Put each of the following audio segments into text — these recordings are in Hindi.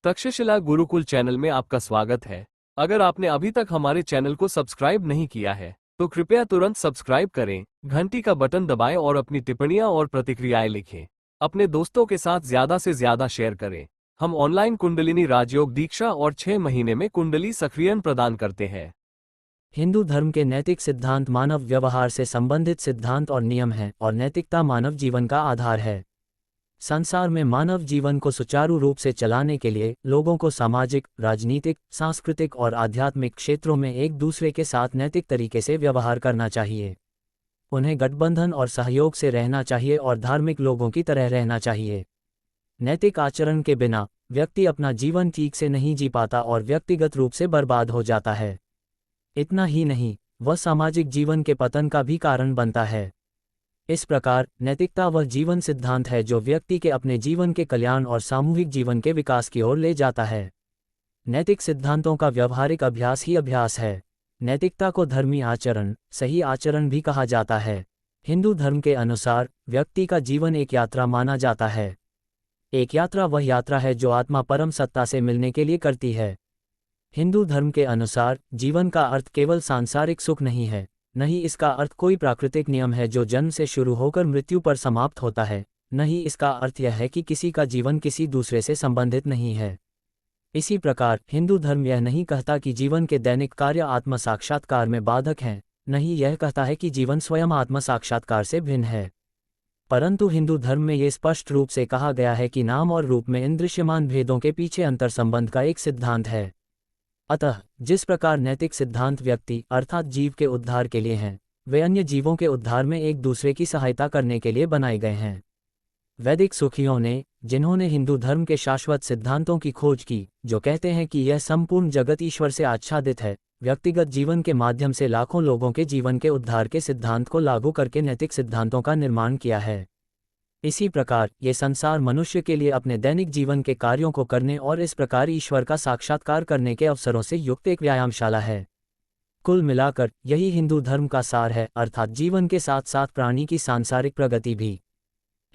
तक्षशिला गुरुकुल चैनल में आपका स्वागत है। अगर आपने अभी तक हमारे चैनल को सब्सक्राइब नहीं किया है तो कृपया तुरंत सब्सक्राइब करें, घंटी का बटन दबाएं और अपनी टिप्पणियां और प्रतिक्रियाएं लिखें। अपने दोस्तों के साथ ज्यादा से ज्यादा शेयर करें। हम ऑनलाइन कुंडलिनी राजयोग दीक्षा और 6 महीने में कुंडली सक्रियण प्रदान करते हैं। हिंदू धर्म के नैतिक सिद्धांत मानव व्यवहार से संबंधित सिद्धांत और नियम हैं और नैतिकता मानव जीवन का आधार है। संसार में मानव जीवन को सुचारू रूप से चलाने के लिए लोगों को सामाजिक, राजनीतिक, सांस्कृतिक और आध्यात्मिक क्षेत्रों में एक दूसरे के साथ नैतिक तरीके से व्यवहार करना चाहिए। उन्हें गठबंधन और सहयोग से रहना चाहिए और धार्मिक लोगों की तरह रहना चाहिए। नैतिक आचरण के बिना व्यक्ति अपना जीवन ठीक से नहीं जी पाता और व्यक्तिगत रूप से बर्बाद हो जाता है। इतना ही नहीं, वह सामाजिक जीवन के पतन का भी कारण बनता है। इस प्रकार नैतिकता वह जीवन सिद्धांत है जो व्यक्ति के अपने जीवन के कल्याण और सामूहिक जीवन के विकास की ओर ले जाता है। नैतिक सिद्धांतों का व्यावहारिक अभ्यास ही अभ्यास है। नैतिकता को धर्मी आचरण, सही आचरण भी कहा जाता है। हिंदू धर्म के अनुसार व्यक्ति का जीवन एक यात्रा माना जाता है। एक यात्रा वह यात्रा है जो आत्मा परम सत्ता से मिलने के लिए करती है। हिंदू धर्म के अनुसार जीवन का अर्थ केवल सांसारिक सुख नहीं है, न ही इसका अर्थ कोई प्राकृतिक नियम है जो जन्म से शुरू होकर मृत्यु पर समाप्त होता है, न ही इसका अर्थ यह है कि किसी का जीवन किसी दूसरे से संबंधित नहीं है। इसी प्रकार हिंदू धर्म यह नहीं कहता कि जीवन के दैनिक कार्य आत्म साक्षात्कार में बाधक हैं, न ही यह कहता है कि जीवन स्वयं आत्म साक्षात्कार से भिन्न है। परंतु हिंदू धर्म में ये स्पष्ट रूप से कहा गया है कि नाम और रूप में इन दृश्यमान भेदों के पीछे अंतर संबंध का एक सिद्धांत है। अतः जिस प्रकार नैतिक सिद्धांत व्यक्ति अर्थात जीव के उद्धार के लिए हैं, वे अन्य जीवों के उद्धार में एक दूसरे की सहायता करने के लिए बनाए गए हैं। वैदिक सुखियों ने, जिन्होंने हिंदू धर्म के शाश्वत सिद्धांतों की खोज की, जो कहते हैं कि यह संपूर्ण जगत ईश्वर से आच्छादित है, व्यक्तिगत जीवन के माध्यम से लाखों लोगों के जीवन के उद्धार के सिद्धांत को लागू करके नैतिक सिद्धांतों का निर्माण किया है। इसी प्रकार ये संसार मनुष्य के लिए अपने दैनिक जीवन के कार्यों को करने और इस प्रकार ईश्वर का साक्षात्कार करने के अवसरों से युक्त एक व्यायामशाला है। कुल मिलाकर यही हिंदू धर्म का सार है, अर्थात जीवन के साथ साथ प्राणी की सांसारिक प्रगति भी।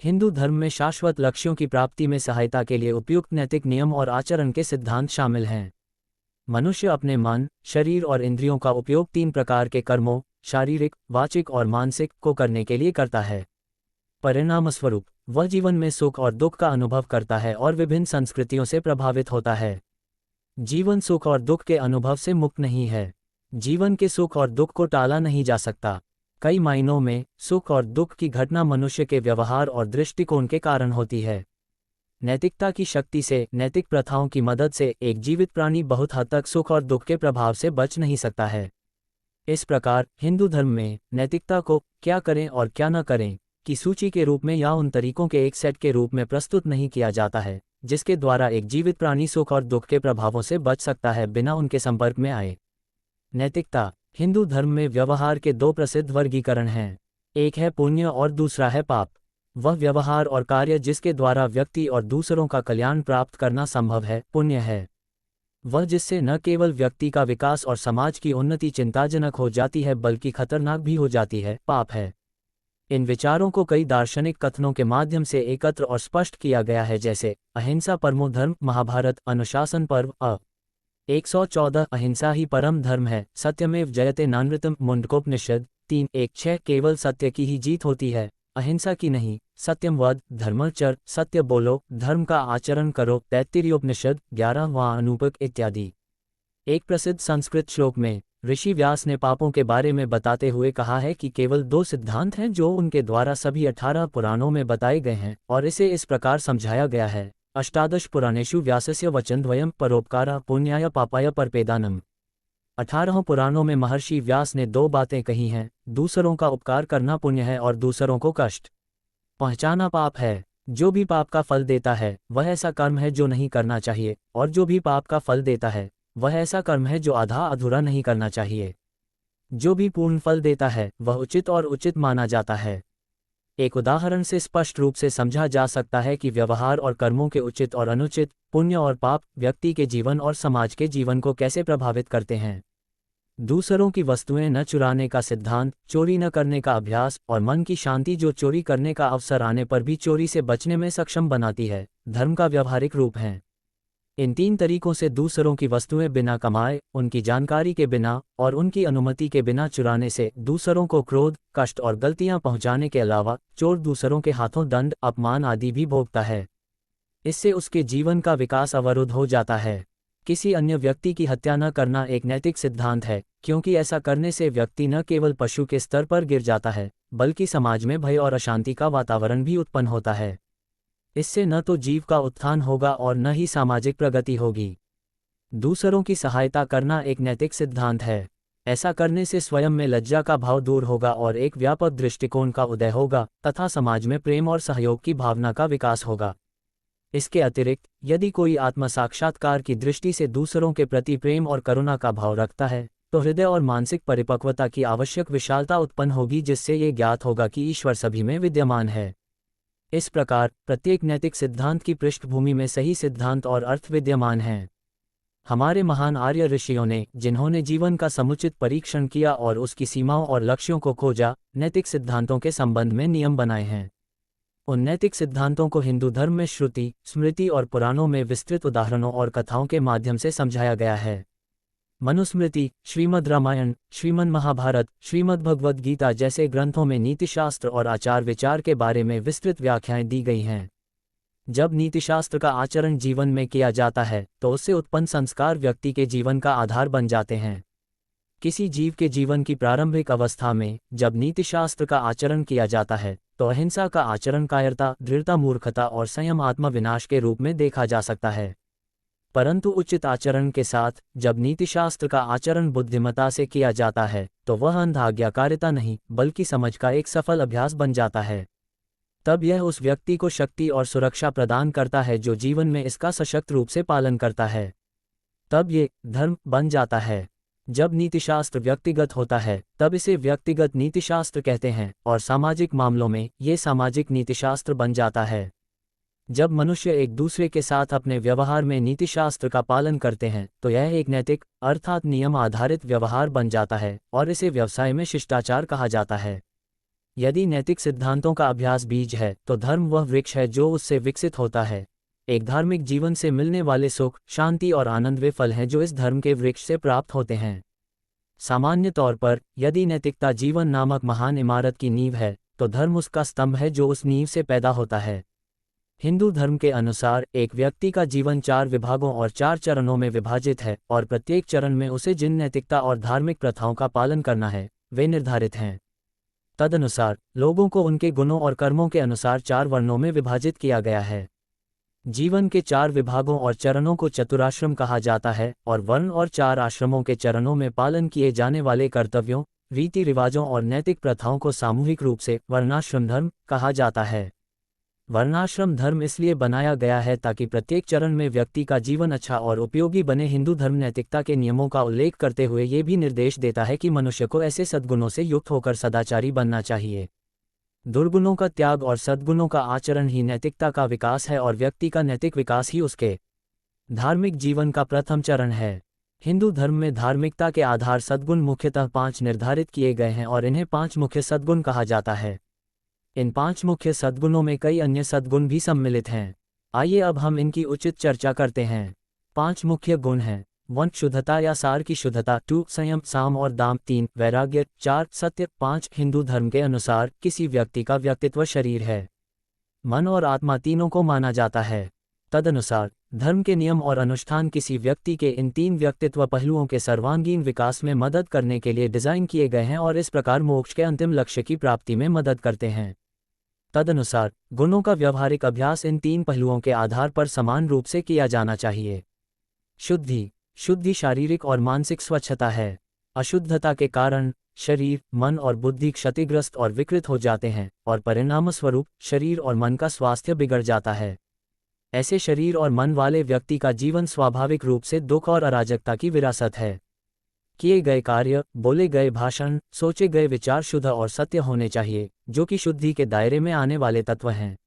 हिंदू धर्म में शाश्वत लक्ष्यों की प्राप्ति में सहायता के लिए उपयुक्त नैतिक नियम और आचरण के सिद्धांत शामिल हैं। मनुष्य अपने मन, शरीर और इंद्रियों का उपयोग 3 प्रकार के कर्मों, शारीरिक, वाचिक और मानसिक, को करने के लिए करता है। परिणामस्वरूप वह जीवन में सुख और दुख का अनुभव करता है और विभिन्न संस्कृतियों से प्रभावित होता है। जीवन सुख और दुख के अनुभव से मुक्त नहीं है। जीवन के सुख और दुख को टाला नहीं जा सकता। कई मायनों में सुख और दुख की घटना मनुष्य के व्यवहार और दृष्टिकोण के कारण होती है। नैतिकता की शक्ति से, नैतिक प्रथाओं की मदद से एक जीवित प्राणी बहुत हद तक सुख और दुख के प्रभाव से बच नहीं सकता है। इस प्रकार हिंदू धर्म में नैतिकता को क्या करें और क्या न करें की सूची के रूप में या उन तरीकों के एक सेट के रूप में प्रस्तुत नहीं किया जाता है, जिसके द्वारा एक जीवित प्राणी सुख और दुख के प्रभावों से बच सकता है बिना उनके संपर्क में आए। नैतिकता हिंदू धर्म में व्यवहार के 2 प्रसिद्ध वर्गीकरण हैं। एक है पुण्य और दूसरा है पाप। वह व्यवहार और कार्य जिसके द्वारा व्यक्ति और दूसरों का कल्याण प्राप्त करना संभव है, पुण्य है। वह जिससे न केवल व्यक्ति का विकास और समाज की उन्नति चिंताजनक हो जाती है बल्कि खतरनाक भी हो जाती है, पाप है। इन विचारों को कई दार्शनिक कथनों के माध्यम से एकत्र और स्पष्ट किया गया है, जैसे अहिंसा परमो धर्म, महाभारत, अनुशासन पर्व 114, अहिंसा ही परम धर्म है, सत्यमेव जयते नानृतम, मुंडकोपनिषद 3:1-6, केवल सत्य की ही जीत होती है, अहिंसा की नहीं, सत्यम वद, धर्मचर, सत्य बोलो, धर्म का आचरण करो, तैत्तिरीयोपनिषद 11वां अनुपक इत्यादि। एक प्रसिद्ध संस्कृत श्लोक में ऋषि व्यास ने पापों के बारे में बताते हुए कहा है कि केवल 2 सिद्धांत हैं जो उनके द्वारा सभी 18 पुराणों में बताए गए हैं, और इसे इस प्रकार समझाया गया है: अष्टादश पुराणेषु व्यासस्य वचनद्वयम् परोपकारः पुण्याय पापाय परपेदानम्। 18 पुराणों में महर्षि व्यास ने 2 बातें कही हैं: दूसरों का उपकार करना पुण्य है और दूसरों को कष्ट पहुंचाना पाप है। जो भी पाप का फल देता है वह ऐसा कर्म है जो नहीं करना चाहिए, और जो भी पाप का फल देता है वह ऐसा कर्म है जो आधा अधूरा नहीं करना चाहिए। जो भी पूर्ण फल देता है वह उचित और उचित माना जाता है। एक उदाहरण से स्पष्ट रूप से समझा जा सकता है कि व्यवहार और कर्मों के उचित और अनुचित, पुण्य और पाप व्यक्ति के जीवन और समाज के जीवन को कैसे प्रभावित करते हैं। दूसरों की वस्तुएं न चुराने का सिद्धांत, चोरी न करने का अभ्यास और मन की शांति जो चोरी करने का अवसर आने पर भी चोरी से बचने में सक्षम बनाती है, धर्म का व्यवहारिक रूप है। इन 3 तरीकों से दूसरों की वस्तुएं बिना कमाए, उनकी जानकारी के बिना और उनकी अनुमति के बिना चुराने से दूसरों को क्रोध, कष्ट और गलतियां पहुंचाने के अलावा चोर दूसरों के हाथों दंड, अपमान आदि भी भोगता है। इससे उसके जीवन का विकास अवरुद्ध हो जाता है। किसी अन्य व्यक्ति की हत्या न करना एक नैतिक सिद्धांत है, क्योंकि ऐसा करने से व्यक्ति न केवल पशु के स्तर पर गिर जाता है, बल्कि समाज में भय और अशांति का वातावरण भी उत्पन्न होता है। इससे न तो जीव का उत्थान होगा और न ही सामाजिक प्रगति होगी। दूसरों की सहायता करना एक नैतिक सिद्धांत है। ऐसा करने से स्वयं में लज्जा का भाव दूर होगा और एक व्यापक दृष्टिकोण का उदय होगा तथा समाज में प्रेम और सहयोग की भावना का विकास होगा। इसके अतिरिक्त यदि कोई आत्म साक्षात्कार की दृष्टि से दूसरों के प्रति प्रेम और करुणा का भाव रखता है, तो हृदय और मानसिक परिपक्वता की आवश्यक विशालता उत्पन्न होगी, जिससे ये ज्ञात होगा कि ईश्वर सभी में विद्यमान है। इस प्रकार प्रत्येक नैतिक सिद्धांत की पृष्ठभूमि में सही सिद्धांत और अर्थ विद्यमान हैं। हमारे महान आर्य ऋषियों ने, जिन्होंने जीवन का समुचित परीक्षण किया और उसकी सीमाओं और लक्ष्यों को खोजा, नैतिक सिद्धांतों के संबंध में नियम बनाए हैं। उन नैतिक सिद्धांतों को हिंदू धर्म में श्रुति, स्मृति और पुराणों में विस्तृत उदाहरणों और कथाओं के माध्यम से समझाया गया है। मनुस्मृति, श्रीमद् रामायण, श्रीमद् महाभारत, श्रीमद् भगवद गीता जैसे ग्रंथों में नीतिशास्त्र और आचार विचार के बारे में विस्तृत व्याख्याएं दी गई हैं। जब नीतिशास्त्र का आचरण जीवन में किया जाता है, तो उससे उत्पन्न संस्कार व्यक्ति के जीवन का आधार बन जाते हैं। किसी जीव के जीवन की प्रारंभिक अवस्था में जब नीतिशास्त्र का आचरण किया जाता है, तो अहिंसा का आचरण कायरता, दृढ़ता, मूर्खता और संयम आत्म विनाश के रूप में देखा जा सकता है। परंतु उचित आचरण के साथ जब नीतिशास्त्र का आचरण बुद्धिमता से किया जाता है, तो वह अंध आज्ञाकारिता नहीं बल्कि समझ का एक सफल अभ्यास बन जाता है। तब यह उस व्यक्ति को शक्ति और सुरक्षा प्रदान करता है जो जीवन में इसका सशक्त रूप से पालन करता है। तब ये धर्म बन जाता है। जब नीतिशास्त्र व्यक्तिगत होता है, तब इसे व्यक्तिगत नीतिशास्त्र कहते हैं और सामाजिक मामलों में ये सामाजिक नीतिशास्त्र बन जाता है। जब मनुष्य एक दूसरे के साथ अपने व्यवहार में नीतिशास्त्र का पालन करते हैं, तो यह एक नैतिक अर्थात नियम आधारित व्यवहार बन जाता है और इसे व्यवसाय में शिष्टाचार कहा जाता है। यदि नैतिक सिद्धांतों का अभ्यास बीज है, तो धर्म वह वृक्ष है जो उससे विकसित होता है। एक धार्मिक जीवन से मिलने वाले सुख, शांति और आनंद वे फल हैं जो इस धर्म के वृक्ष से प्राप्त होते हैं। सामान्य तौर पर यदि नैतिकता जीवन नामक महान इमारत की नींव है, तो धर्म उसका स्तंभ है जो उस नींव से पैदा होता है। हिंदू धर्म के अनुसार एक व्यक्ति का जीवन 4 विभागों और 4 चरणों में विभाजित है और प्रत्येक चरण में उसे जिन नैतिकता और धार्मिक प्रथाओं का पालन करना है, वे निर्धारित हैं। तदनुसार लोगों को उनके गुणों और कर्मों के अनुसार 4 वर्णों में विभाजित किया गया है। जीवन के 4 विभागों और चरणों को चतुराश्रम कहा जाता है और वर्ण और 4 आश्रमों के चरणों में पालन किए जाने वाले कर्तव्यों, रीति रिवाजों और नैतिक प्रथाओं को सामूहिक रूप से वर्णाश्रम धर्म कहा जाता है। वर्णाश्रम धर्म इसलिए बनाया गया है ताकि प्रत्येक चरण में व्यक्ति का जीवन अच्छा और उपयोगी बने। हिंदू धर्म नैतिकता के नियमों का उल्लेख करते हुए ये भी निर्देश देता है कि मनुष्य को ऐसे सद्गुणों से युक्त होकर सदाचारी बनना चाहिए। दुर्गुणों का त्याग और सद्गुणों का आचरण ही नैतिकता का विकास है और व्यक्ति का नैतिक विकास ही उसके धार्मिक जीवन का प्रथम चरण है। हिंदू धर्म में धार्मिकता के आधार सद्गुण मुख्यतः 5 निर्धारित किए गए हैं और इन्हें 5 मुख्य सद्गुण कहा जाता है। इन 5 मुख्य सद्गुणों में कई अन्य सद्गुण भी सम्मिलित हैं। आइए अब हम इनकी उचित चर्चा करते हैं। 5 मुख्य गुण हैं। 1 शुद्धता या सार की शुद्धता, 2 संयम, साम और दाम, 3 वैराग्य, 4 सत्य, 5 हिंदू धर्म के अनुसार किसी व्यक्ति का व्यक्तित्व शरीर है, मन और आत्मा तीनों को माना जाता है। तदनुसार धर्म के नियम और अनुष्ठान किसी व्यक्ति के इन 3 व्यक्तित्व पहलुओं के सर्वांगीण विकास में मदद करने के लिए डिजाइन किए गए हैं और इस प्रकार मोक्ष के अंतिम लक्ष्य की प्राप्ति में मदद करते हैं। तदनुसार गुणों का व्यवहारिक अभ्यास इन 3 पहलुओं के आधार पर समान रूप से किया जाना चाहिए। शुद्धि शारीरिक और मानसिक स्वच्छता है। अशुद्धता के कारण शरीर, मन और बुद्धि क्षतिग्रस्त और विकृत हो जाते हैं और परिणामस्वरूप शरीर और मन का स्वास्थ्य बिगड़ जाता है। ऐसे शरीर और मन वाले व्यक्ति का जीवन स्वाभाविक रूप से दुख और अराजकता की विरासत है। किए गए कार्य, बोले गए भाषण, सोचे गए विचार शुद्ध और सत्य होने चाहिए, जो कि शुद्धि के दायरे में आने वाले तत्व हैं।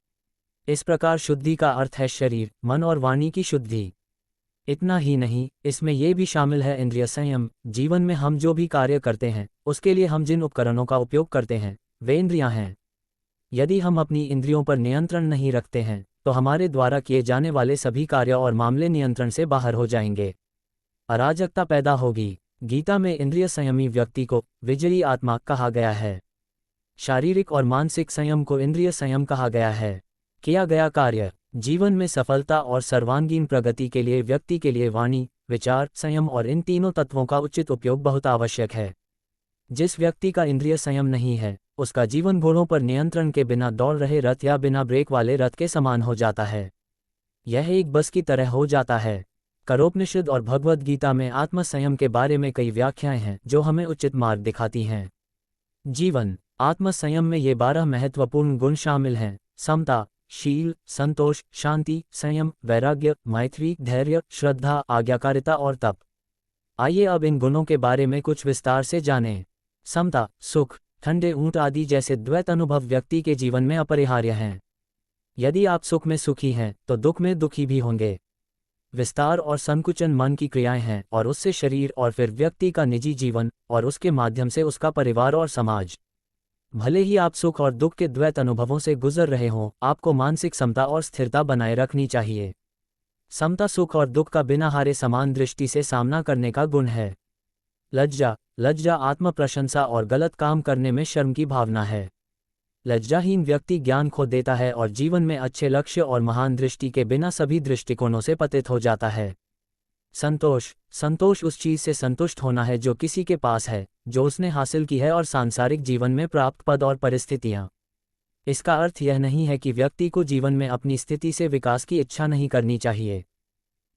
इस प्रकार शुद्धि का अर्थ है शरीर, मन और वाणी की शुद्धि। इतना ही नहीं, इसमें यह भी शामिल है इंद्रिय संयम। जीवन में हम जो भी कार्य करते हैं, उसके लिए हम जिन उपकरणों का उपयोग करते हैं, वे इंद्रियां हैं। यदि हम अपनी इंद्रियों पर नियंत्रण नहीं रखते हैं, तो हमारे द्वारा किए जाने वाले सभी कार्य और मामले नियंत्रण से बाहर हो जाएंगे। अराजकता पैदा होगी। गीता में इंद्रिय संयमी व्यक्ति को विजयी आत्मा कहा गया है। शारीरिक और मानसिक संयम को इंद्रिय संयम कहा गया है। किया गया कार्य, जीवन में सफलता और सर्वांगीण प्रगति के लिए व्यक्ति के लिए वाणी, विचार, संयम और इन तीनों तत्वों का उचित उपयोग बहुत आवश्यक है। जिस व्यक्ति का इंद्रिय संयम नहीं है, उसका जीवन घोड़ों पर नियंत्रण के बिना दौड़ रहे रथ या बिना ब्रेक वाले रथ के समान हो जाता है। यह एक बस की तरह हो जाता है। कठोपनिषद और भगवद गीता में आत्म संयम के बारे में कई व्याख्याएं हैं जो हमें उचित मार्ग दिखाती हैं। जीवन आत्म संयम में ये 12 महत्वपूर्ण गुण शामिल हैं: समता, शील, संतोष, शांति, संयम, वैराग्य, मैत्री, धैर्य, श्रद्धा, आज्ञाकारिता और तप। आइए अब इन गुणों के बारे में कुछ विस्तार से जानें। समता, सुख, ठंडे ऊंट आदि जैसे द्वैत अनुभव व्यक्ति के जीवन में अपरिहार्य हैं। यदि आप सुख में सुखी हैं, तो दुख में दुखी भी होंगे। विस्तार और संकुचन मन की क्रियाएं हैं और उससे शरीर और फिर व्यक्ति का निजी जीवन और उसके माध्यम से उसका परिवार और समाज। भले ही आप सुख और दुख के द्वैत अनुभवों से गुजर रहे हों, आपको मानसिक समता और स्थिरता बनाए रखनी चाहिए। समता सुख और दुख का बिना हारे समान दृष्टि से सामना करने का गुण है। लज्जा, लज्जा आत्म प्रशंसा और गलत काम करने में शर्म की भावना है। लज्जाहीन व्यक्ति ज्ञान खो देता है और जीवन में अच्छे लक्ष्य और महान दृष्टि के बिना सभी दृष्टिकोणों से पतित हो जाता है। संतोष, संतोष उस चीज से संतुष्ट होना है जो किसी के पास है, जो उसने हासिल की है और सांसारिक जीवन में प्राप्त पद और परिस्थितियां। इसका अर्थ यह नहीं है कि व्यक्ति को जीवन में अपनी स्थिति से विकास की इच्छा नहीं करनी चाहिए,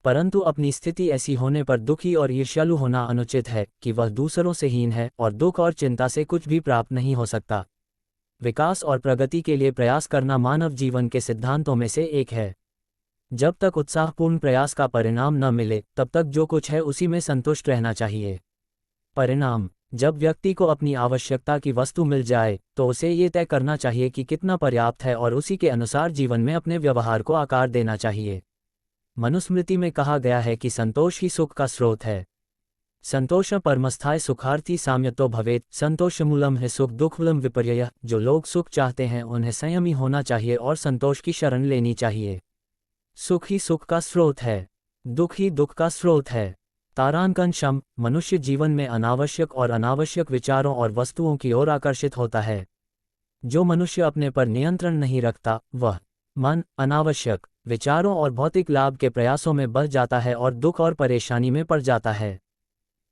परंतु अपनी स्थिति ऐसी होने पर दुखी और ईर्ष्यालु होना अनुचित है कि वह दूसरों से हीन है और दुख और चिंता से कुछ भी प्राप्त नहीं हो सकता। विकास और प्रगति के लिए प्रयास करना मानव जीवन के सिद्धांतों में से एक है। जब तक उत्साहपूर्ण प्रयास का परिणाम न मिले, तब तक जो कुछ है उसी में संतुष्ट रहना चाहिए। परिणाम, जब व्यक्ति को अपनी आवश्यकता की वस्तु मिल जाए, तो उसे ये तय करना चाहिए कि कितना पर्याप्त है और उसी के अनुसार जीवन में अपने व्यवहार को आकार देना चाहिए। मनुस्मृति में कहा गया है कि संतोष ही सुख का स्रोत है। संतोष परमस्थाय सुखार्थी साम्यतो भवेत्, संतोषमूलम है सुख दुःखमूलम विपर्ययः। जो लोग सुख चाहते हैं उन्हें संयमी होना चाहिए और संतोष की शरण लेनी चाहिए। सुख ही सुख का स्रोत है, दुख ही दुख का स्रोत है। तारांकन शम, मनुष्य जीवन में अनावश्यक और अनावश्यक विचारों और वस्तुओं की ओर आकर्षित होता है। जो मनुष्य अपने पर नियंत्रण नहीं रखता, वह मन अनावश्यक विचारों और भौतिक लाभ के प्रयासों में बह जाता है और दुख और परेशानी में पड़ जाता है।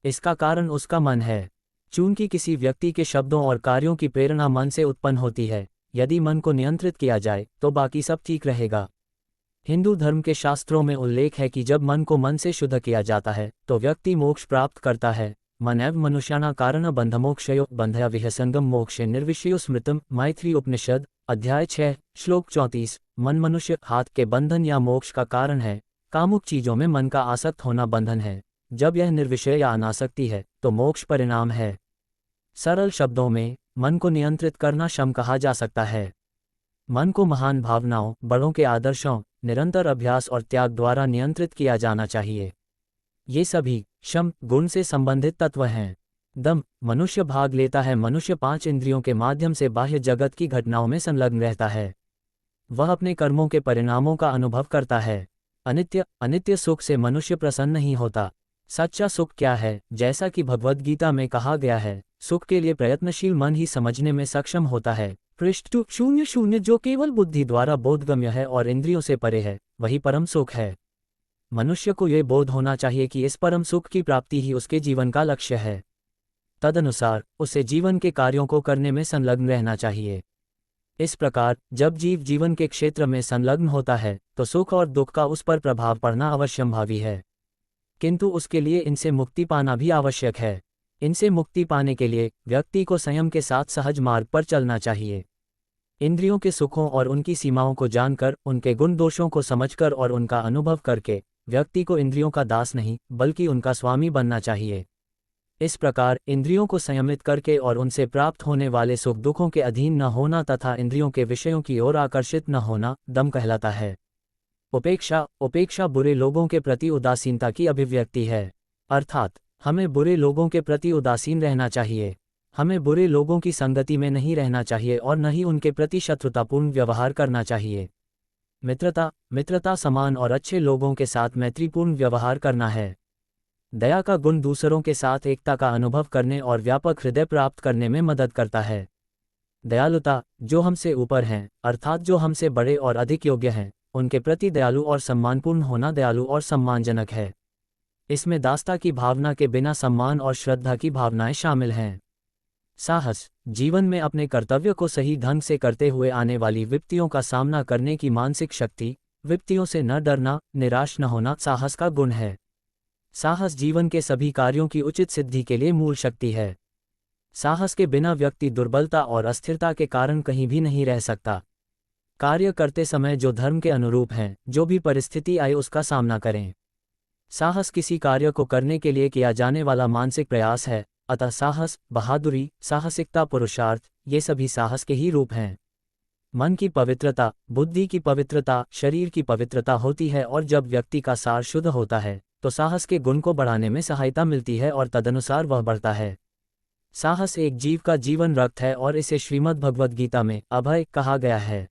इसका कारण उसका मन है। चूंकि किसी व्यक्ति के शब्दों और कार्यों की प्रेरणा मन से उत्पन्न होती है, यदि मन को नियंत्रित किया जाए तो बाकी सब ठीक रहेगा। हिंदू धर्म के शास्त्रों में उल्लेख है कि जब मन को मन से शुद्ध किया जाता है तो व्यक्ति मोक्ष प्राप्त करता है। मन एव मनुष्याना कारण बंधमोक्षयो बंधया विहसंगम मोक्षे निर्विषयो स्मृतम। मैत्री उपनिषद अध्याय 6 श्लोक 34। मन मनुष्य हाथ के बंधन या मोक्ष का कारण है। कामुक चीजों में मन का आसक्त होना बंधन है। जब यह निर्विषय या अनासक्ति है तो मोक्ष परिणाम है। सरल शब्दों में मन को नियंत्रित करना शम कहा जा सकता है। मन को महान भावनाओं, बड़ों के आदर्शों, निरंतर अभ्यास और त्याग द्वारा नियंत्रित किया जाना चाहिए। ये सभी शम गुण से संबंधित तत्व हैं। दम, मनुष्य भाग लेता है। मनुष्य 5 इंद्रियों के माध्यम से बाह्य जगत की घटनाओं में संलग्न रहता है। वह अपने कर्मों के परिणामों का अनुभव करता है। अनित्य सुख से मनुष्य प्रसन्न नहीं होता। सच्चा सुख क्या है? जैसा कि भगवद गीता में कहा गया है, सुख के लिए प्रयत्नशील मन ही समझने में सक्षम होता है। पृष्ठ 0-0 जो केवल बुद्धि द्वारा बोधगम्य है और इंद्रियों से परे है, वही परम सुख है। मनुष्य को यह बोध होना चाहिए कि इस परम सुख की प्राप्ति ही उसके जीवन का लक्ष्य है। तदनुसार उसे जीवन के कार्यों को करने में संलग्न रहना चाहिए। इस प्रकार जब जीव जीवन के क्षेत्र में संलग्न होता है तो सुख और दुख का उस पर प्रभाव पड़ना अवश्यंभावी है, किंतु उसके लिए इनसे मुक्ति पाना भी आवश्यक है। इनसे मुक्ति पाने के लिए व्यक्ति को संयम के साथ सहज मार्ग पर चलना चाहिए। इंद्रियों के सुखों और उनकी सीमाओं को जानकर, उनके गुण दोषों को समझकर और उनका अनुभव करके व्यक्ति को इंद्रियों का दास नहीं बल्कि उनका स्वामी बनना चाहिए। इस प्रकार इंद्रियों को संयमित करके और उनसे प्राप्त होने वाले सुख दुखों के अधीन न होना तथा इंद्रियों के विषयों की ओर आकर्षित न होना दम कहलाता है। उपेक्षा बुरे लोगों के प्रति उदासीनता की अभिव्यक्ति है। अर्थात हमें बुरे लोगों के प्रति उदासीन रहना चाहिए। हमें बुरे लोगों की संगति में नहीं रहना चाहिए और न ही उनके प्रति शत्रुतापूर्ण व्यवहार करना चाहिए। मित्रता समान और अच्छे लोगों के साथ मैत्रीपूर्ण व्यवहार करना है। दया का गुण दूसरों के साथ एकता का अनुभव करने और व्यापक हृदय प्राप्त करने में मदद करता है। दयालुता, जो हमसे ऊपर हैं, अर्थात जो हमसे बड़े और अधिक योग्य हैं, उनके प्रति दयालु और सम्मानपूर्ण होना दयालु और सम्मानजनक है। इसमें दासता की भावना के बिना सम्मान और श्रद्धा की भावनाएं शामिल हैं। साहस, जीवन में अपने कर्तव्य को सही ढंग से करते हुए आने वाली विपत्तियों का सामना करने की मानसिक शक्ति, विपत्तियों से न डरना, निराश न होना साहस का गुण है। साहस जीवन के सभी कार्यों की उचित सिद्धि के लिए मूल शक्ति है। साहस के बिना व्यक्ति दुर्बलता और अस्थिरता के कारण कहीं भी नहीं रह सकता। कार्य करते समय जो धर्म के अनुरूप हैं, जो भी परिस्थिति आए उसका सामना करें। साहस किसी कार्य को करने के लिए किया जाने वाला मानसिक प्रयास है, अतः साहस, बहादुरी, साहसिकता, पुरुषार्थ, ये सभी साहस के ही रूप हैं। मन की पवित्रता, बुद्धि की पवित्रता, शरीर की पवित्रता होती है और जब व्यक्ति का सार शुद्ध होता है तो साहस के गुण को बढ़ाने में सहायता मिलती है और तदनुसार वह बढ़ता है। साहस एक जीव का जीवन रक्त है और इसे श्रीमद् भगवद गीता में अभय कहा गया है।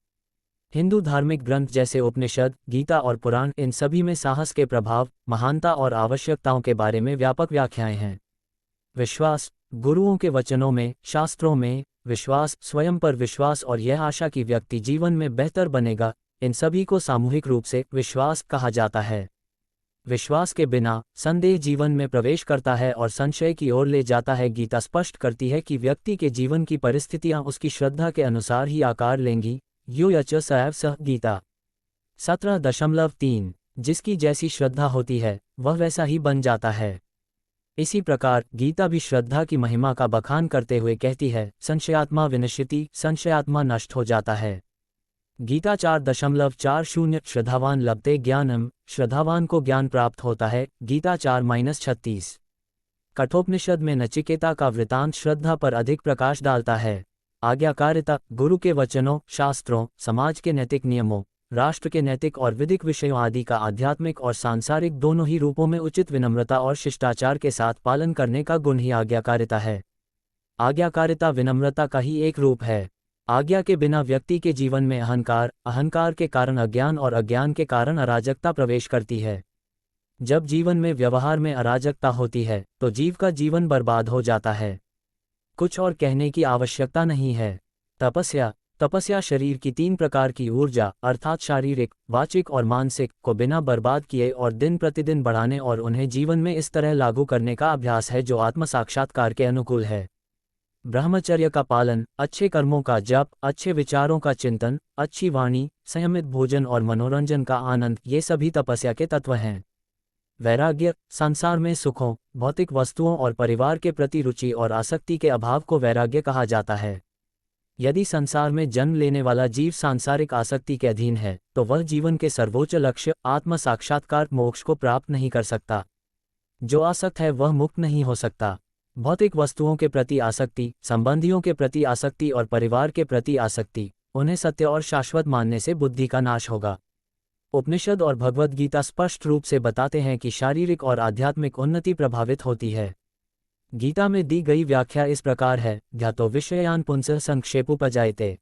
हिंदू धार्मिक ग्रंथ जैसे उपनिषद, गीता और पुराण, इन सभी में साहस के प्रभाव, महानता और आवश्यकताओं के बारे में व्यापक व्याख्याएं हैं। विश्वास, गुरुओं के वचनों में, शास्त्रों में विश्वास, स्वयं पर विश्वास और यह आशा कि व्यक्ति जीवन में बेहतर बनेगा, इन सभी को सामूहिक रूप से विश्वास कहा जाता है। विश्वास के बिना संदेह जीवन में प्रवेश करता है और संशय की ओर ले जाता है। गीता स्पष्ट करती है कि व्यक्ति के जीवन की परिस्थितियां उसकी श्रद्धा के अनुसार ही आकार लेंगी। यो यच सैव सह गीता 17.3। जिसकी जैसी श्रद्धा होती है वह वैसा ही बन जाता है। इसी प्रकार गीता भी श्रद्धा की महिमा का बखान करते हुए कहती है, संशयात्मा विनश्यति, संशयात्मा नष्ट हो जाता है। गीता 4.40 श्रद्धावान लभते ज्ञानम, श्रद्धावान को ज्ञान प्राप्त होता है। गीता 4-36। कठोपनिषद में नचिकेता का वृतांत श्रद्धा पर अधिक प्रकाश डालता है। आज्ञाकारिता, गुरु के वचनों, शास्त्रों, समाज के नैतिक नियमों, राष्ट्र के नैतिक और विधिक विषयों आदि का आध्यात्मिक और सांसारिक दोनों ही रूपों में उचित विनम्रता और शिष्टाचार के साथ पालन करने का गुण ही आज्ञाकारिता है। आज्ञाकारिता विनम्रता का ही एक रूप है। आज्ञा के बिना व्यक्ति के जीवन में अहंकार, अहंकार के कारण अज्ञान और अज्ञान के कारण अराजकता प्रवेश करती है। जब जीवन में व्यवहार में अराजकता होती है तो जीव का जीवन बर्बाद हो जाता है। कुछ और कहने की आवश्यकता नहीं है। तपस्या शरीर की 3 प्रकार की ऊर्जा अर्थात शारीरिक, वाचिक और मानसिक को बिना बर्बाद किए और दिन प्रतिदिन बढ़ाने और उन्हें जीवन में इस तरह लागू करने का अभ्यास है जो आत्म साक्षात्कार के अनुकूल है। ब्रह्मचर्य का पालन, अच्छे कर्मों का जप, अच्छे विचारों का चिंतन, अच्छी वाणी, संयमित भोजन और मनोरंजन का आनंद, ये सभी तपस्या के तत्व हैं। वैराग्य, संसार में सुखों, भौतिक वस्तुओं और परिवार के प्रति रुचि और आसक्ति के अभाव को वैराग्य कहा जाता है। यदि संसार में जन्म लेने वाला जीव सांसारिक आसक्ति के अधीन है तो वह जीवन के सर्वोच्च लक्ष्य आत्म साक्षात्कार मोक्ष को प्राप्त नहीं कर सकता। जो आसक्त है वह मुक्त नहीं हो सकता। भौतिक वस्तुओं के प्रति आसक्ति, संबंधियों के प्रति आसक्ति और परिवार के प्रति आसक्ति, उन्हें सत्य और शाश्वत मानने से बुद्धि का नाश होगा। उपनिषद और भगवद गीता स्पष्ट रूप से बताते हैं कि शारीरिक और आध्यात्मिक उन्नति प्रभावित होती है। गीता में दी गई व्याख्या इस प्रकार है, ध्यातो विषयान पुंसः संक्षेपोपजायते,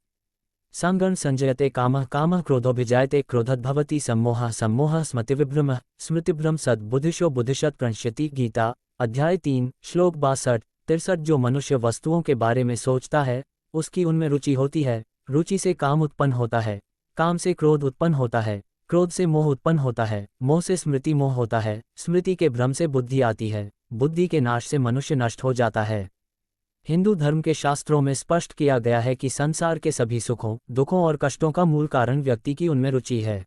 संगण संजयते कामः कामः क्रोधोभिजायते, क्रोधद्भवति सम्मोहः सम्मोहः स्मृतिविभ्रमः स्मृतिभ्रम सद्बुद्धिशो बुद्धिशत प्रणश्यति। गीता अध्याय 3 श्लोक 62-63। जो मनुष्य वस्तुओं के बारे में सोचता है उसकी उनमें रुचि होती है, रुचि से काम उत्पन्न होता है, काम से क्रोध उत्पन्न होता है, क्रोध से मोह उत्पन्न होता है, मोह से स्मृति मोह होता है, स्मृति के भ्रम से बुद्धि आती है, बुद्धि के नाश से मनुष्य नष्ट हो जाता है। हिंदू धर्म के शास्त्रों में स्पष्ट किया गया है कि संसार के सभी सुखों, दुखों और कष्टों का मूल कारण व्यक्ति की उनमें रुचि है।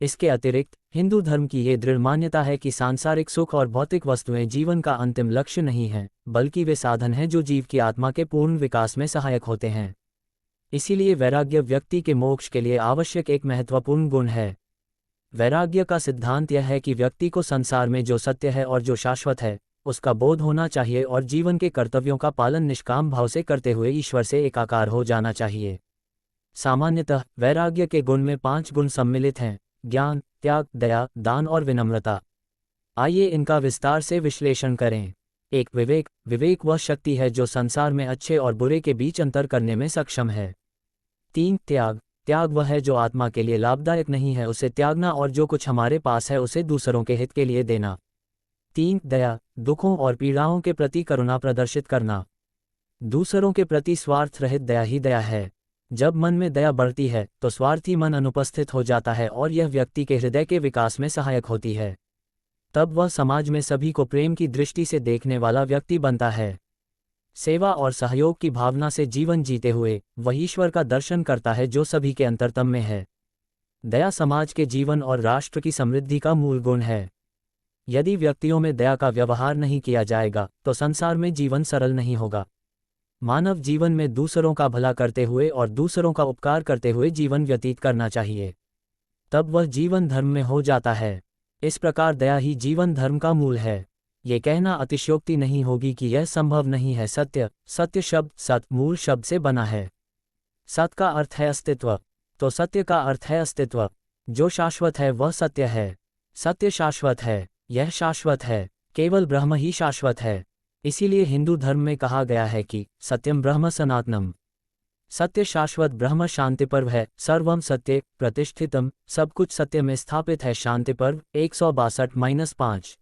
इसके अतिरिक्त हिंदू धर्म की ये दृढ़ मान्यता है कि सांसारिक सुख और भौतिक वस्तुएं जीवन का अंतिम लक्ष्य नहीं हैं, बल्कि वे साधन हैं जो जीव की आत्मा के पूर्ण विकास में सहायक होते हैं। इसीलिए वैराग्य व्यक्ति के मोक्ष के लिए आवश्यक एक महत्वपूर्ण गुण है। वैराग्य का सिद्धांत यह है कि व्यक्ति को संसार में जो सत्य है और जो शाश्वत है उसका बोध होना चाहिए और जीवन के कर्तव्यों का पालन निष्काम भाव से करते हुए ईश्वर से एकाकार हो जाना चाहिए। सामान्यतः वैराग्य के गुण में 5 गुण सम्मिलित हैं: ज्ञान, त्याग, दया, दान और विनम्रता। आइए इनका विस्तार से विश्लेषण करें। 1. विवेक। विवेक वह शक्ति है जो संसार में अच्छे और बुरे के बीच अंतर करने में सक्षम है। 3. त्याग। त्याग वह है जो आत्मा के लिए लाभदायक नहीं है उसे त्यागना और जो कुछ हमारे पास है उसे दूसरों के हित के लिए देना। 3. दया। दुखों और पीड़ाओं के प्रति करुणा प्रदर्शित करना। दूसरों के प्रति स्वार्थ रहित दया ही दया है। जब मन में दया बढ़ती है तो स्वार्थी मन अनुपस्थित हो जाता है और यह व्यक्ति के हृदय के विकास में सहायक होती है। तब वह समाज में सभी को प्रेम की दृष्टि से देखने वाला व्यक्ति बनता है। सेवा और सहयोग की भावना से जीवन जीते हुए वह ईश्वर का दर्शन करता है जो सभी के अंतरतम में है। दया समाज के जीवन और राष्ट्र की समृद्धि का मूल गुण है। यदि व्यक्तियों में दया का व्यवहार नहीं किया जाएगा तो संसार में जीवन सरल नहीं होगा। मानव जीवन में दूसरों का भला करते हुए और दूसरों का उपकार करते हुए जीवन व्यतीत करना चाहिए। तब वह जीवन धर्म में हो जाता है। इस प्रकार दया ही जीवन धर्म का मूल है। ये कहना अतिशयोक्ति नहीं होगी कि यह संभव नहीं है। सत्य। सत्य शब्द सत मूल शब्द से बना है। सत का अर्थ है अस्तित्व, तो सत्य का अर्थ है अस्तित्व। जो शाश्वत है वह सत्य है। सत्य शाश्वत है, यह शाश्वत है। केवल ब्रह्म ही शाश्वत है। इसीलिए हिंदू धर्म में कहा गया है कि सत्यम ब्रह्म सनातनम। सत्य शाश्वत ब्रह्म शांति पर्व है। सर्वम सत्य प्रतिष्ठितम, सब कुछ सत्य में स्थापित है। शांति पर्व 162-5।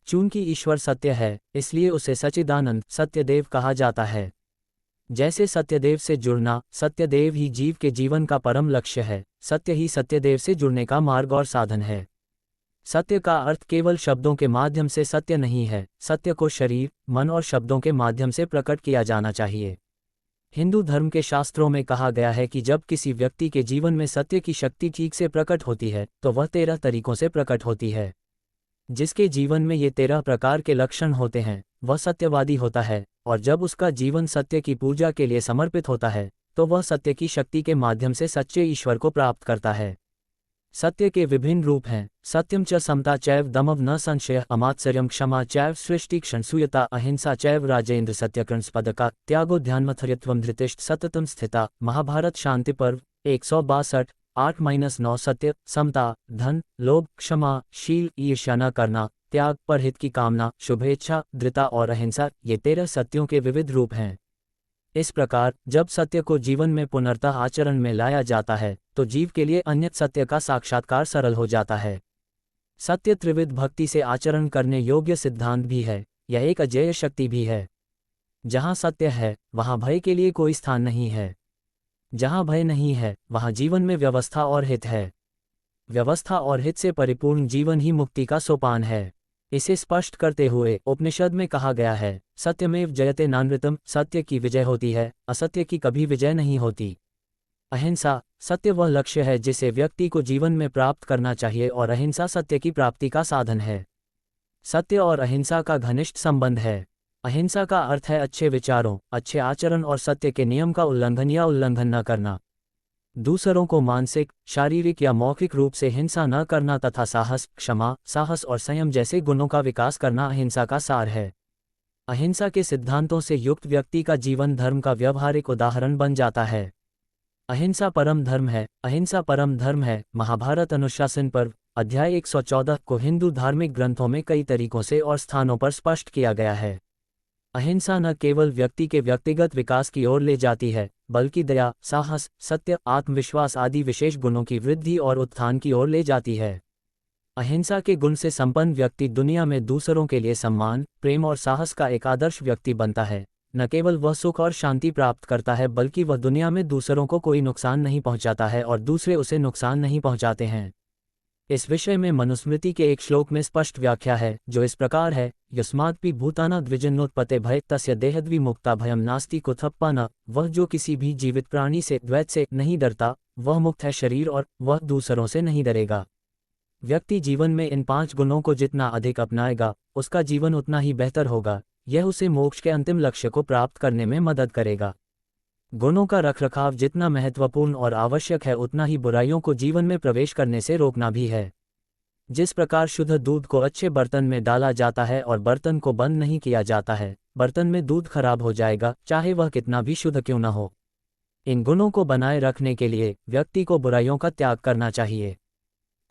चूंकि ईश्वर सत्य है इसलिए उसे सच्चिदानंद सत्यदेव कहा जाता है। जैसे सत्यदेव से जुड़ना, सत्यदेव ही जीव के जीवन का परम लक्ष्य है। सत्य ही सत्यदेव से जुड़ने का मार्ग और साधन है। सत्य का अर्थ केवल शब्दों के माध्यम से सत्य नहीं है। सत्य को शरीर, मन और शब्दों के माध्यम से प्रकट किया जाना चाहिए। हिंदू धर्म के शास्त्रों में कहा गया है कि जब किसी व्यक्ति के जीवन में सत्य की शक्ति ठीक से प्रकट होती है तो वह 13 तरीकों से प्रकट होती है। जिसके जीवन में ये 13 प्रकार के लक्षण होते हैं वह सत्यवादी होता है, और जब उसका जीवन सत्य की पूजा के लिए समर्पित होता है तो वह सत्य की शक्ति के माध्यम से सच्चे ईश्वर को प्राप्त करता है। सत्य के विभिन्न रूप हैं। सत्यम च समता चैव दमव न संशय अमात्सर्यम क्षमा चैव सृष्टि क्षणसूयता अहिंसा चैव राजेंद्र सत्यकृंस्पदका त्यागो ध्यानमथर्यत्वम धृतिष्ठ सततम स्थिता। महाभारत शांति पर्व 162 8-9। सत्य, समता, धन, लोभ, क्षमा, शील, ईर्ष्या न करना, त्याग, परहित की कामना, शुभेच्छा, धृता और अहिंसा ये 13 सत्यों के विविध रूप हैं। इस प्रकार जब सत्य को जीवन में पुनर्तः आचरण में लाया जाता है तो जीव के लिए अन्यत सत्य का साक्षात्कार सरल हो जाता है। सत्य त्रिविध भक्ति से आचरण करने योग्य सिद्धांत भी है। यह एक अजेय शक्ति भी है। जहाँ सत्य है वहाँ भय के लिए कोई स्थान नहीं है। जहाँ भय नहीं है वहाँ जीवन में व्यवस्था और हित है। व्यवस्था और हित से परिपूर्ण जीवन ही मुक्ति का सोपान है। इसे स्पष्ट करते हुए उपनिषद में कहा गया है, सत्यमेव जयते नानृतम, सत्य की विजय होती है, असत्य की कभी विजय नहीं होती। अहिंसा, सत्य वह लक्ष्य है जिसे व्यक्ति को जीवन में प्राप्त करना चाहिए और अहिंसा सत्य की प्राप्ति का साधन है। सत्य और अहिंसा का घनिष्ठ संबंध है। अहिंसा का अर्थ है अच्छे विचारों, अच्छे आचरण और सत्य के नियम का उल्लंघन या उल्लंघन न करना। दूसरों को मानसिक, शारीरिक या मौखिक रूप से हिंसा न करना तथा साहस, क्षमा, साहस और संयम जैसे गुणों का विकास करना अहिंसा का सार है। अहिंसा के सिद्धांतों से युक्त व्यक्ति का जीवन धर्म का व्यवहारिक उदाहरण बन जाता है। अहिंसा परम धर्म है, अहिंसा परम धर्म है। महाभारत अनुशासन पर्व अध्याय 114 को हिंदू धार्मिक ग्रंथों में कई तरीकों से और स्थानों पर स्पष्ट किया गया है। अहिंसा न केवल व्यक्ति के व्यक्तिगत विकास की ओर ले जाती है बल्कि दया, साहस, सत्य, आत्मविश्वास आदि विशेष गुणों की वृद्धि और उत्थान की ओर ले जाती है। अहिंसा के गुण से संपन्न व्यक्ति दुनिया में दूसरों के लिए सम्मान, प्रेम और साहस का एक आदर्श व्यक्ति बनता है। न केवल वह सुख और शांति प्राप्त करता है बल्कि वह दुनिया में दूसरों को कोई नुकसान नहीं पहुंचाता है और दूसरे उसे नुकसान नहीं पहुंचाते हैं। इस विषय में मनुस्मृति के एक श्लोक में स्पष्ट व्याख्या है जो इस प्रकार है, यस्माद्पि भूताना द्विजन्नोत्पत्ते भय तस्य देहद्विमुक्ता भयम नास्ति कुतप्पान। वह जो किसी भी जीवित प्राणी से, द्वैत से नहीं डरता, वह मुक्त है शरीर और वह दूसरों से नहीं डरेगा। व्यक्ति जीवन में इन 5 गुणों को जितना अधिक अपनाएगा उसका जीवन उतना ही बेहतर होगा। यह उसे मोक्ष के अंतिम लक्ष्य को प्राप्त करने में मदद करेगा। गुणों का रखरखाव जितना महत्वपूर्ण और आवश्यक है उतना ही बुराइयों को जीवन में प्रवेश करने से रोकना भी है। जिस प्रकार शुद्ध दूध को अच्छे बर्तन में डाला जाता है और बर्तन को बंद नहीं किया जाता है, बर्तन में दूध खराब हो जाएगा, चाहे वह कितना भी शुद्ध क्यों न हो। इन गुणों को बनाए रखने के लिए व्यक्ति को बुराइयों का त्याग करना चाहिए।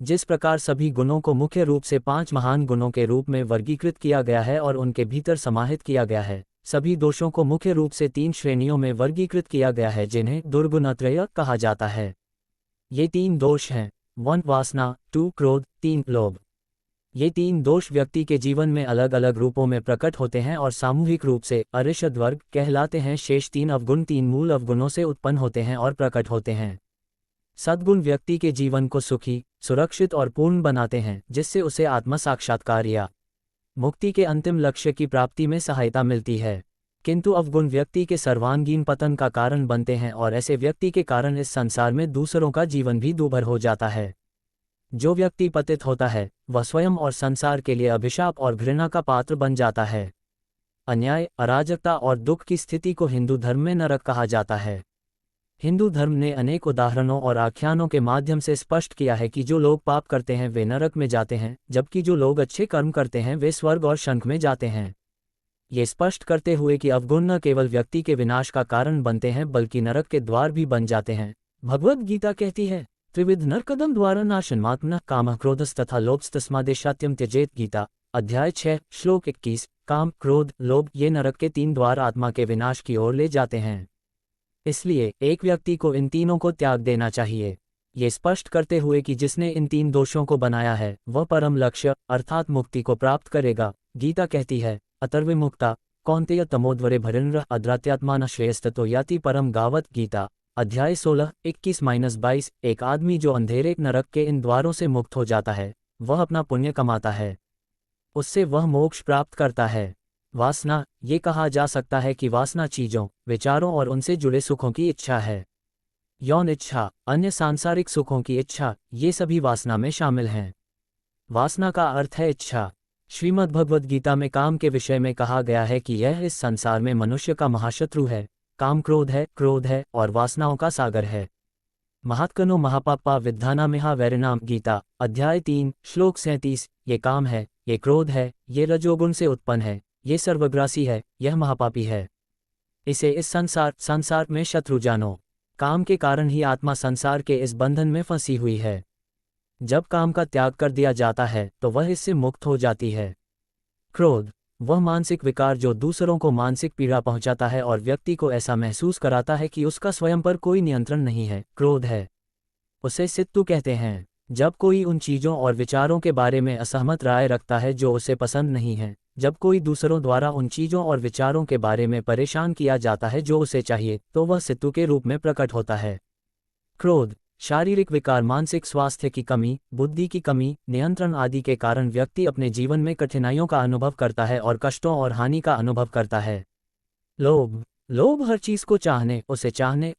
जिस प्रकार सभी गुणों को मुख्य रूप से 5 महान गुणों के रूप में वर्गीकृत किया गया है और उनके भीतर समाहित किया गया है, सभी दोषों को मुख्य रूप से 3 श्रेणियों में वर्गीकृत किया गया है, जिन्हें दुर्गुणत्रय कहा जाता है। ये 3 दोष हैं: 1 वासना, 2 क्रोध, 3 लोभ। ये 3 दोष व्यक्ति के जीवन में अलग अलग रूपों में प्रकट होते हैं और सामूहिक रूप से अरिषद वर्ग कहलाते हैं। शेष 3 अवगुण 3 मूल अवगुणों से उत्पन्न होते हैं और प्रकट होते हैं। सद्गुण व्यक्ति के जीवन को सुखी, सुरक्षित और पूर्ण बनाते हैं, जिससे उसे आत्म साक्षात्कार या मुक्ति के अंतिम लक्ष्य की प्राप्ति में सहायता मिलती है। किंतु अवगुण व्यक्ति के सर्वांगीण पतन का कारण बनते हैं और ऐसे व्यक्ति के कारण इस संसार में दूसरों का जीवन भी दूभर हो जाता है। जो व्यक्ति पतित होता है वह स्वयं और संसार के लिए अभिशाप और घृणा का पात्र बन जाता है। अन्याय, अराजकता और दुख की स्थिति को हिंदू धर्म में नरक कहा जाता है। हिंदू धर्म ने अनेक उदाहरणों और आख्यानों के माध्यम से स्पष्ट किया है कि जो लोग पाप करते हैं वे नरक में जाते हैं, जबकि जो लोग अच्छे कर्म करते हैं वे स्वर्ग और शंख में जाते हैं। ये स्पष्ट करते हुए कि अवगुण न केवल व्यक्ति के विनाश का कारण बनते हैं बल्कि नरक के द्वार भी बन जाते हैं। भगवद गीता कहती है, त्रिविध नरकदम द्वारा नाशनमात्मनः कामः क्रोधस् तथा लोभस्तस्मादेशात्यं त्यजेत। गीता अध्याय 6 श्लोक 21। काम, क्रोध, लोभ ये नरक के 3 द्वार आत्मा के विनाश की ओर ले जाते हैं। इसलिए एक व्यक्ति को इन तीनों को त्याग देना चाहिए, ये स्पष्ट करते हुए कि जिसने इन 3 दोषों को बनाया है वह परम लक्ष्य अर्थात मुक्ति को प्राप्त करेगा। गीता कहती है, अतर्विमुक्ता कौन्तेय तमोद्वरे भरिन्र अद्रात्यात्मान श्रेयस्ततो याति परम गावत। गीता अध्याय 16 21-22। एक आदमी जो अंधेरे नरक के इन द्वारों से मुक्त हो जाता है वह अपना पुण्य कमाता है, उससे वह मोक्ष प्राप्त करता है। वासना, ये कहा जा सकता है कि वासना चीजों, विचारों और उनसे जुड़े सुखों की इच्छा है। यौन इच्छा, अन्य सांसारिक सुखों की इच्छा, ये सभी वासना में शामिल हैं। वासना का अर्थ है इच्छा। श्रीमद् भगवद गीता में काम के विषय में कहा गया है कि यह इस संसार में मनुष्य का महाशत्रु है। काम क्रोध है और वासनाओं का सागर है। महात्कनो महापापा विद्धानामिहा वैरिणाम। गीता अध्याय 3 श्लोक 37। ये काम है, ये क्रोध है, ये रजोगुण से उत्पन्न है, ये सर्वग्रासी है, यह महापापी है। इसे इस संसार में शत्रु जानो। काम के कारण ही आत्मा संसार के इस बंधन में फंसी हुई है। जब काम का त्याग कर दिया जाता है तो वह इससे मुक्त हो जाती है। क्रोध, वह मानसिक विकार जो दूसरों को मानसिक पीड़ा पहुंचाता है और व्यक्ति को ऐसा महसूस कराता है कि उसका स्वयं पर कोई नियंत्रण नहीं है, क्रोध है। उसे सित्तु कहते हैं। जब कोई उन चीज़ों और विचारों के बारे में असहमत राय रखता है जो उसे पसंद नहीं है, जब कोई दूसरों द्वारा उन चीज़ों और विचारों के बारे में परेशान किया जाता है जो उसे चाहिए, तो वह सित्तु के रूप में प्रकट होता है। क्रोध, शारीरिक विकार मानसिक स्वास्थ्य की कमी, बुद्धि की कमी, नियंत्रण आदि के कारण व्यक्ति अपने जीवन में कठिनाइयों का अनुभव करता है और कष्टों और हानि का अनुभव करता है। लोभ हर चीज को चाहने,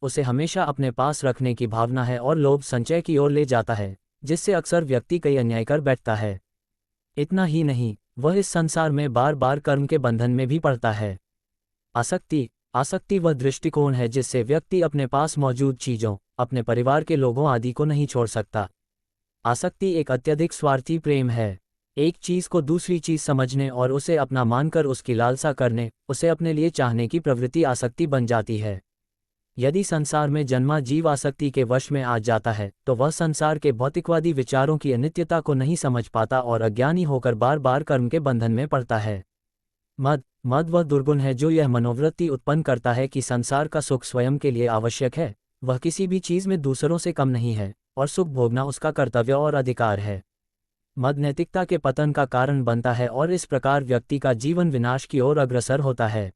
उसे हमेशा अपने पास रखने की भावना है और लोभ संचय की ओर ले जाता है, जिससे अक्सर व्यक्ति कई अन्याय कर बैठता है। इतना ही नहीं, वह इस संसार में बार बार कर्म के बंधन में भी पड़ता है। आसक्ति वह दृष्टिकोण है जिससे व्यक्ति अपने पास मौजूद चीजों, अपने परिवार के लोगों आदि को नहीं छोड़ सकता। आसक्ति एक अत्यधिक स्वार्थी प्रेम है। एक चीज को दूसरी चीज समझने और उसे अपना मानकर उसकी लालसा करने, उसे अपने लिए चाहने की प्रवृत्ति आसक्ति बन जाती है। यदि संसार में जन्मा जीव आसक्ति के वश में आ जाता है तो वह संसार के भौतिकवादी विचारों की अनित्यता को नहीं समझ पाता और अज्ञानी होकर बार बार कर्म के बंधन में पड़ता है। मद वह दुर्गुण है जो यह मनोवृत्ति उत्पन्न करता है कि संसार का सुख स्वयं के लिए आवश्यक है, वह किसी भी चीज में दूसरों से कम नहीं है और सुख भोगना उसका कर्तव्य और अधिकार है। मद नैतिकता के पतन का कारण बनता है और इस प्रकार व्यक्ति का जीवन विनाश की ओर अग्रसर होता है।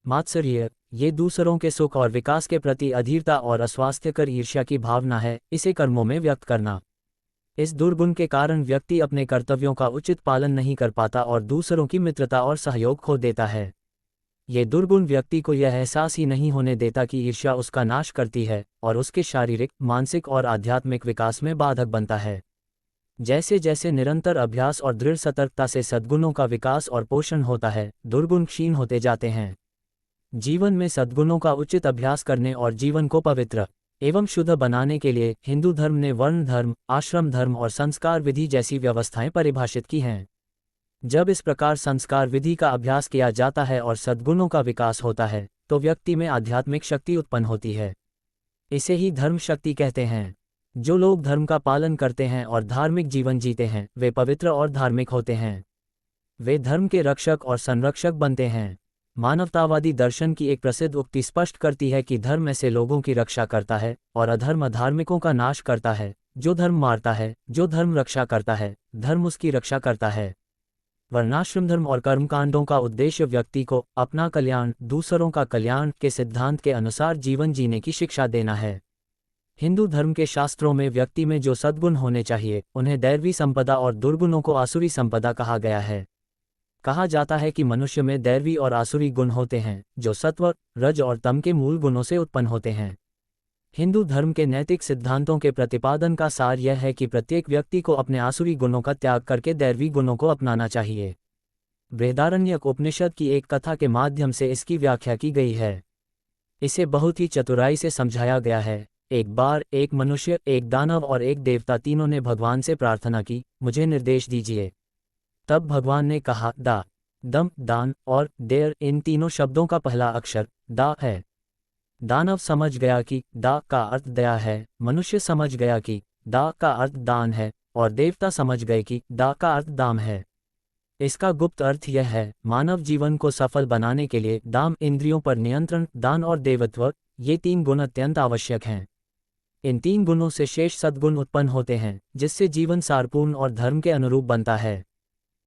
मात्सर्य, ये दूसरों के सुख और विकास के प्रति अधीरता और अस्वास्थ्यकर ईर्ष्या की भावना है, इसे कर्मों में व्यक्त करना। इस दुर्गुण के कारण व्यक्ति अपने कर्तव्यों का उचित पालन नहीं कर पाता और दूसरों की मित्रता और सहयोग खो देता है। ये दुर्गुण व्यक्ति को यह एहसास ही नहीं होने देता कि ईर्ष्या उसका नाश करती है और उसके शारीरिक, मानसिक और आध्यात्मिक विकास में बाधक बनता है। जैसे जैसे निरंतर अभ्यास और दृढ़ सतर्कता से सद्गुणों का विकास और पोषण होता है, दुर्गुण क्षीण होते जाते हैं। जीवन में सद्गुणों का उचित अभ्यास करने और जीवन को पवित्र, एवं शुद्ध बनाने के लिए हिंदू धर्म ने वर्ण धर्म, आश्रम धर्म और संस्कार विधि जैसी व्यवस्थाएं परिभाषित की हैं। जब इस प्रकार संस्कार विधि का अभ्यास किया जाता है और सद्गुणों का विकास होता है, तो व्यक्ति में आध्यात्मिक शक्ति उत्पन्न होती है। इसे ही धर्म शक्ति कहते हैं। जो लोग धर्म का पालन करते हैं और धार्मिक जीवन जीते हैं, वे पवित्र और धार्मिक होते हैं। वे धर्म के रक्षक और संरक्षक बनते हैं। मानवतावादी दर्शन की एक प्रसिद्ध उक्ति स्पष्ट करती है कि धर्म ऐसे लोगों की रक्षा करता है और अधर्म अधार्मिकों का नाश करता है। जो धर्म मारता है, जो धर्म रक्षा करता है, धर्म उसकी रक्षा करता है। वर्णाश्रम धर्म और कर्मकांडों का उद्देश्य व्यक्ति को अपना कल्याण, दूसरों का कल्याण के सिद्धांत के अनुसार जीवन जीने की शिक्षा देना है। हिंदू धर्म के शास्त्रों में व्यक्ति में जो सद्गुण होने चाहिए, उन्हें दैवी संपदा और दुर्गुणों को आसुरी संपदा कहा गया है। कहा जाता है कि मनुष्य में दैवी और आसुरी गुण होते हैं, जो सत्व, रज और तम के मूल गुणों से उत्पन्न होते हैं। हिंदू धर्म के नैतिक सिद्धांतों के प्रतिपादन का सार यह है कि प्रत्येक व्यक्ति को अपने आसुरी गुणों का त्याग करके दैवी गुणों को अपनाना चाहिए। बृहदारण्यक उपनिषद की एक कथा के माध्यम से इसकी व्याख्या की गई है। इसे बहुत ही चतुराई से समझाया गया है। एक बार एक मनुष्य, एक दानव और एक देवता तीनों ने भगवान से प्रार्थना की, मुझे निर्देश दीजिए। तब भगवान ने कहा, दा, दम, दान और देर, इन तीनों शब्दों का पहला अक्षर दा है। दानव समझ गया कि दा का अर्थ दया है, मनुष्य समझ गया कि दा का अर्थ दान है, और देवता समझ गए कि दा का अर्थ दाम है। इसका गुप्त अर्थ यह है, मानव जीवन को सफल बनाने के लिए दाम, इंद्रियों पर नियंत्रण, दान और देवत्व, ये तीन गुण अत्यंत आवश्यक हैं। इन तीन गुणों से शेष सद्गुण उत्पन्न होते हैं, जिससे जीवन सारपूर्ण और धर्म के अनुरूप बनता है।